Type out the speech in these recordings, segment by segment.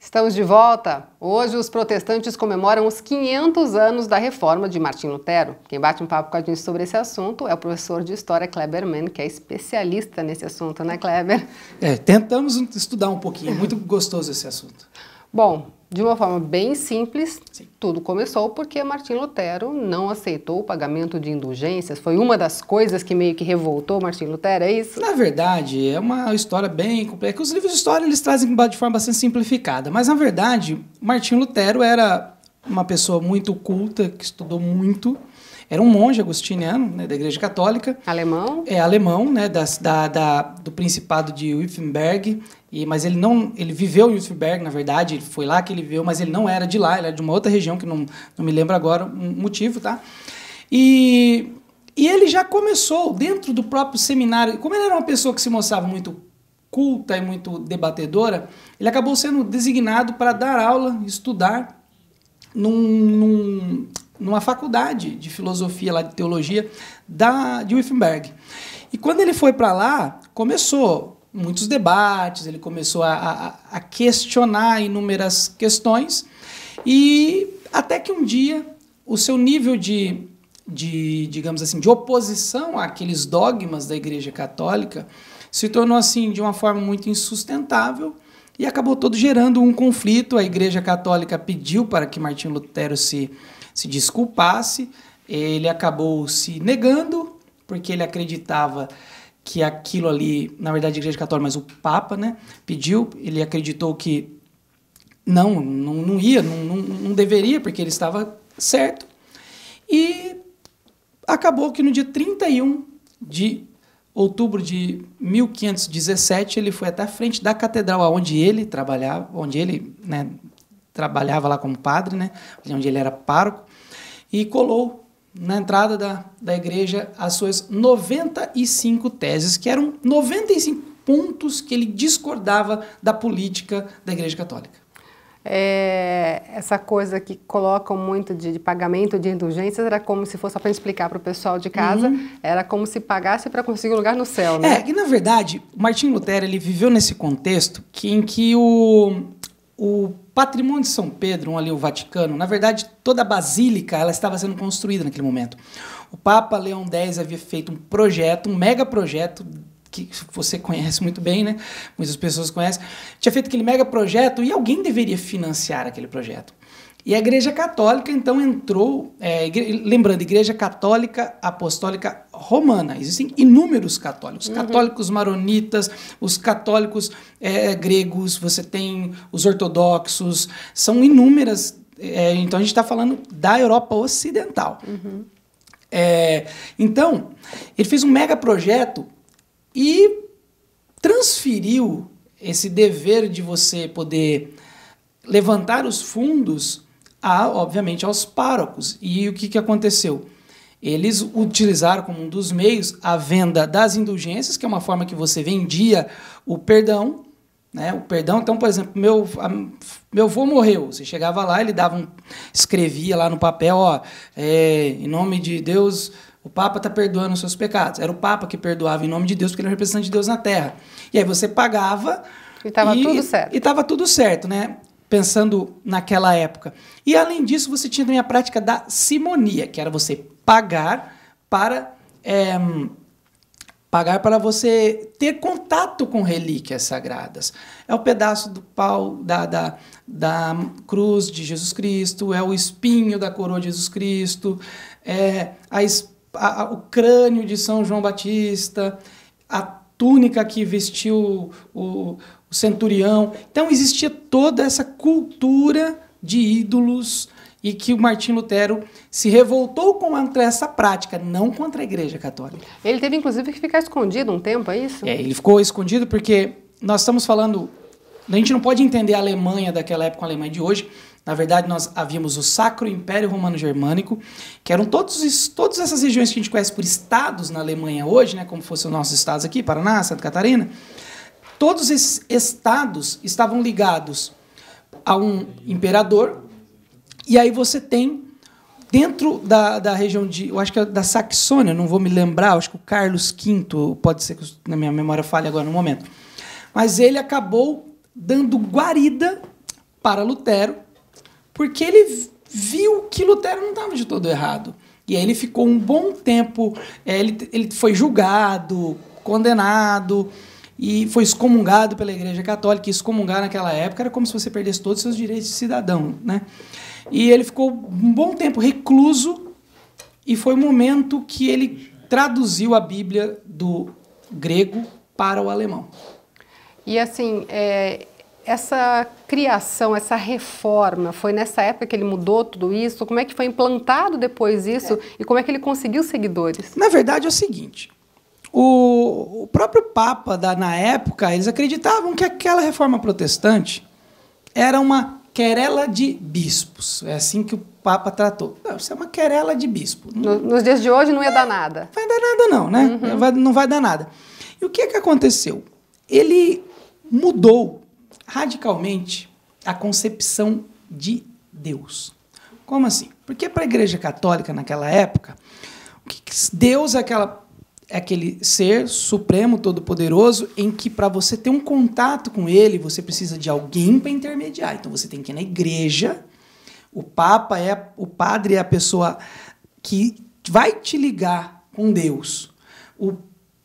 Estamos de volta. Hoje os protestantes comemoram os 500 anos da reforma de Martim Lutero. Quem bate um papo com a gente sobre esse assunto é o professor de História Kleber Mann, que é especialista nesse assunto, né, Kleber? Tentamos estudar um pouquinho, é muito gostoso esse assunto. Bom, de uma forma bem simples, Sim. Tudo começou porque Martim Lutero não aceitou o pagamento de indulgências. Foi uma das coisas que meio que revoltou Martim Lutero, é isso? Na verdade, é uma história bem complexa. Os livros de história eles trazem de forma bastante simplificada, mas na verdade, Martim Lutero era uma pessoa muito culta, que estudou muito. Era um monge agostiniano, né, da Igreja Católica. Alemão? É alemão, né, do Principado de Württemberg. Mas ele viveu em Württemberg, na verdade, foi lá que ele viveu, mas ele não era de lá, ele era de uma outra região que não me lembro agora o motivo, tá? E ele já começou dentro do próprio seminário, como ele era uma pessoa que se mostrava muito culta e muito debatedora, ele acabou sendo designado para dar aula, estudar numa faculdade de filosofia, lá de teologia, de Württemberg. E quando ele foi para lá, começou muitos debates, ele começou a questionar inúmeras questões, e até que um dia o seu nível digamos assim, de oposição àqueles dogmas da Igreja Católica se tornou assim de uma forma muito insustentável e acabou todo gerando um conflito. A Igreja Católica pediu para que Martim Lutero se desculpasse, ele acabou se negando, porque ele acreditava que aquilo ali, na verdade, a Igreja Católica, mas o Papa, né, pediu, ele acreditou que não deveria, porque ele estava certo. E acabou que no dia 31 de outubro de 1517, ele foi até a frente da catedral onde ele trabalhava, né, trabalhava lá como padre, né, onde ele era pároco, e colou na entrada da igreja as suas 95 teses, que eram 95 pontos que ele discordava da política da Igreja Católica. Essa coisa que colocam muito de pagamento de indulgências era como se fosse, só para explicar para o pessoal de casa, era como se pagasse para conseguir um lugar no céu, né? E na verdade, Martim Lutero ele viveu nesse contexto em que o patrimônio de São Pedro, ali o Vaticano, na verdade, toda a basílica ela estava sendo construída naquele momento. O Papa Leão X havia feito um projeto, um mega projeto, que você conhece muito bem, né? Muitas pessoas conhecem. Tinha feito aquele mega projeto e alguém deveria financiar aquele projeto. E a Igreja Católica, então, entrou... lembrando, Igreja Católica Apostólica Romana. Existem inúmeros católicos. Católicos maronitas, os católicos gregos, você tem os ortodoxos, são inúmeras. Então, a gente está falando da Europa Ocidental. Então, ele fez um mega projeto e transferiu esse dever de você poder levantar os fundos obviamente, aos párocos. E o que aconteceu? Eles utilizaram como um dos meios a venda das indulgências, que é uma forma que você vendia o perdão, né? O perdão, então, por exemplo, meu avô morreu, você chegava lá, ele escrevia lá no papel, em nome de Deus, o Papa está perdoando os seus pecados. Era o Papa que perdoava em nome de Deus, porque ele era o representante de Deus na Terra. E aí você pagava... E estava tudo certo. E estava tudo certo, né? Pensando naquela época. E, além disso, você tinha também a prática da simonia, que era você pagar para você ter contato com relíquias sagradas. É o pedaço do pau da cruz de Jesus Cristo, é o espinho da coroa de Jesus Cristo, o crânio de São João Batista, a túnica que vestiu o centurião. Então, existia toda essa cultura de ídolos e que o Martim Lutero se revoltou contra essa prática, não contra a Igreja Católica. Ele teve, inclusive, que ficar escondido um tempo, é isso? Ele ficou escondido porque nós estamos falando... A gente não pode entender a Alemanha daquela época com a Alemanha de hoje. Na verdade, nós havíamos o Sacro Império Romano-Germânico, que eram todas essas regiões que a gente conhece por estados na Alemanha hoje, né, como fossem os nossos estados aqui, Paraná, Santa Catarina. Todos esses estados estavam ligados a um imperador, e aí você tem, dentro da região eu acho que é da Saxônia, não vou me lembrar, acho que o Carlos V, pode ser que na minha memória falhe agora no momento, mas ele acabou dando guarida para Lutero, porque ele viu que Lutero não estava de todo errado. E aí ele ficou um bom tempo, ele foi julgado, condenado, e foi excomungado pela Igreja Católica. E excomungar naquela época era como se você perdesse todos os seus direitos de cidadão, né? E ele ficou um bom tempo recluso, e foi o momento que ele traduziu a Bíblia do grego para o alemão. E assim, essa criação, essa reforma, foi nessa época que ele mudou tudo isso? Como é que foi implantado depois isso? E como é que ele conseguiu seguidores? Na verdade é o seguinte, o próprio Papa, na época, eles acreditavam que aquela reforma protestante era uma querela de bispos. É assim que o Papa tratou. Não, isso é uma querela de bispo. Nos dias de hoje não ia dar nada. Vai dar nada não, né? Não vai dar nada. E o que aconteceu? Ele mudou radicalmente a concepção de Deus. Como assim? Porque para a Igreja Católica, naquela época, Deus é aquele ser supremo, todo-poderoso, em que para você ter um contato com ele, você precisa de alguém para intermediar. Então você tem que ir na igreja, o padre é a pessoa que vai te ligar com Deus.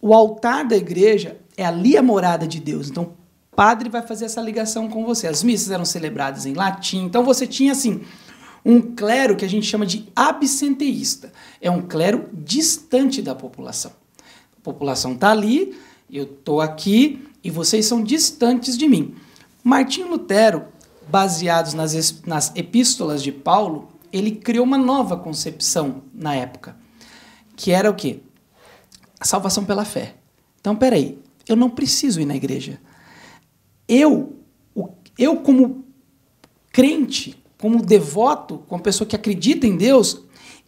O altar da igreja é ali a morada de Deus. Então o padre vai fazer essa ligação com você. As missas eram celebradas em latim. Então você tinha assim um clero que a gente chama de absenteísta. É um clero distante da população. A população está ali, eu estou aqui e vocês são distantes de mim. Martinho Lutero, baseados nas epístolas de Paulo, ele criou uma nova concepção na época, que era o quê? A salvação pela fé. Então, peraí, eu não preciso ir na igreja. Eu como crente, como devoto, como pessoa que acredita em Deus,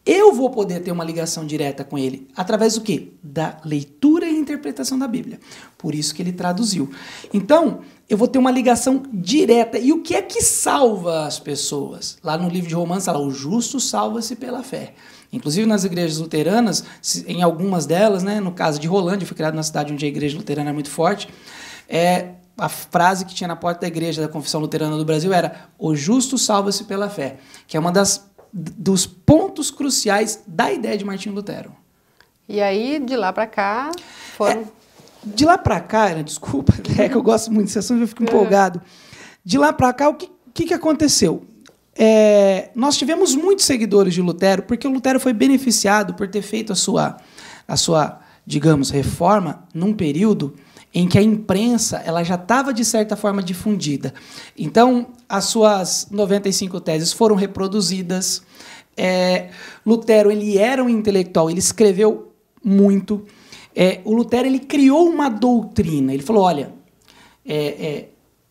eu vou poder ter uma ligação direta com ele. Através do quê? Da leitura e interpretação da Bíblia. Por isso que ele traduziu. Então, eu vou ter uma ligação direta. E o que é que salva as pessoas? Lá no livro de Romanos, fala, o justo salva-se pela fé. Inclusive nas igrejas luteranas, em algumas delas, né, no caso de Rolândia, eu fui criado na cidade onde a igreja luterana é muito forte, a frase que tinha na porta da igreja da Confissão Luterana do Brasil era o justo salva-se pela fé, que é uma dos pontos cruciais da ideia de Martinho Lutero. E aí, de lá para cá, foram... De lá para cá, desculpa, que eu gosto muito desse assunto, eu fico empolgado. De lá para cá, o que aconteceu? Nós tivemos muitos seguidores de Lutero, porque o Lutero foi beneficiado por ter feito a sua, digamos, reforma num período em que a imprensa ela já estava, de certa forma, difundida. Então, as suas 95 teses foram reproduzidas. Lutero ele era um intelectual, ele escreveu muito. O Lutero ele criou uma doutrina. Ele falou, olha,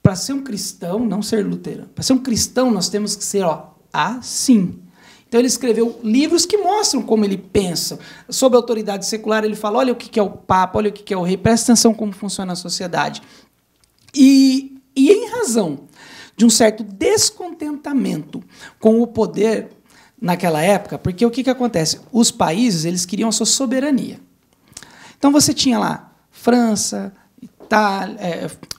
para ser um cristão, não ser luterano, para ser um cristão nós temos que ser assim. Então ele escreveu livros que mostram como ele pensa. Sob a autoridade secular, ele fala, olha o que é o Papa, olha o que é o rei, presta atenção como funciona a sociedade. E em razão de um certo descontentamento com o poder naquela época, porque o que acontece? Os países eles queriam a sua soberania. Então você tinha lá França,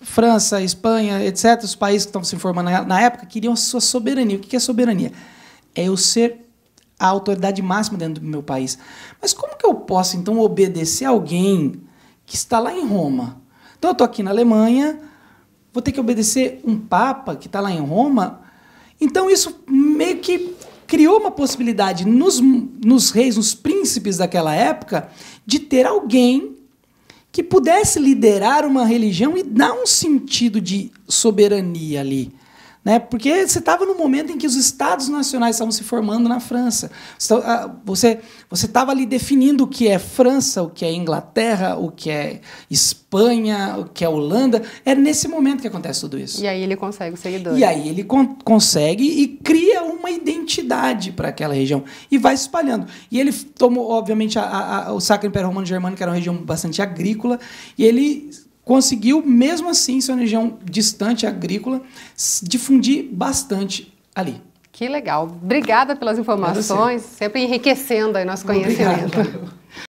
França, Espanha, etc. Os países que estavam se formando na época queriam a sua soberania. O que é soberania? É eu ser a autoridade máxima dentro do meu país. Mas como que eu posso, então, obedecer a alguém que está lá em Roma? Então, eu estou aqui na Alemanha, vou ter que obedecer um papa que está lá em Roma? Então, isso meio que criou uma possibilidade nos reis, nos príncipes daquela época, de ter alguém que pudesse liderar uma religião e dar um sentido de soberania ali. Né? Porque você estava no momento em que os estados nacionais estavam se formando na França. Você estava ali definindo o que é França, o que é Inglaterra, o que é Espanha, o que é Holanda. É nesse momento que acontece tudo isso. E aí ele consegue os seguidores. E aí ele consegue e cria uma identidade para aquela região. E vai se espalhando. E ele tomou, obviamente, o Sacro Império Romano Germânico, que era uma região bastante agrícola, e ele conseguiu, mesmo assim, ser uma região distante, agrícola, difundir bastante ali. Que legal. Obrigada pelas informações, sempre enriquecendo aí nosso conhecimento. Obrigado.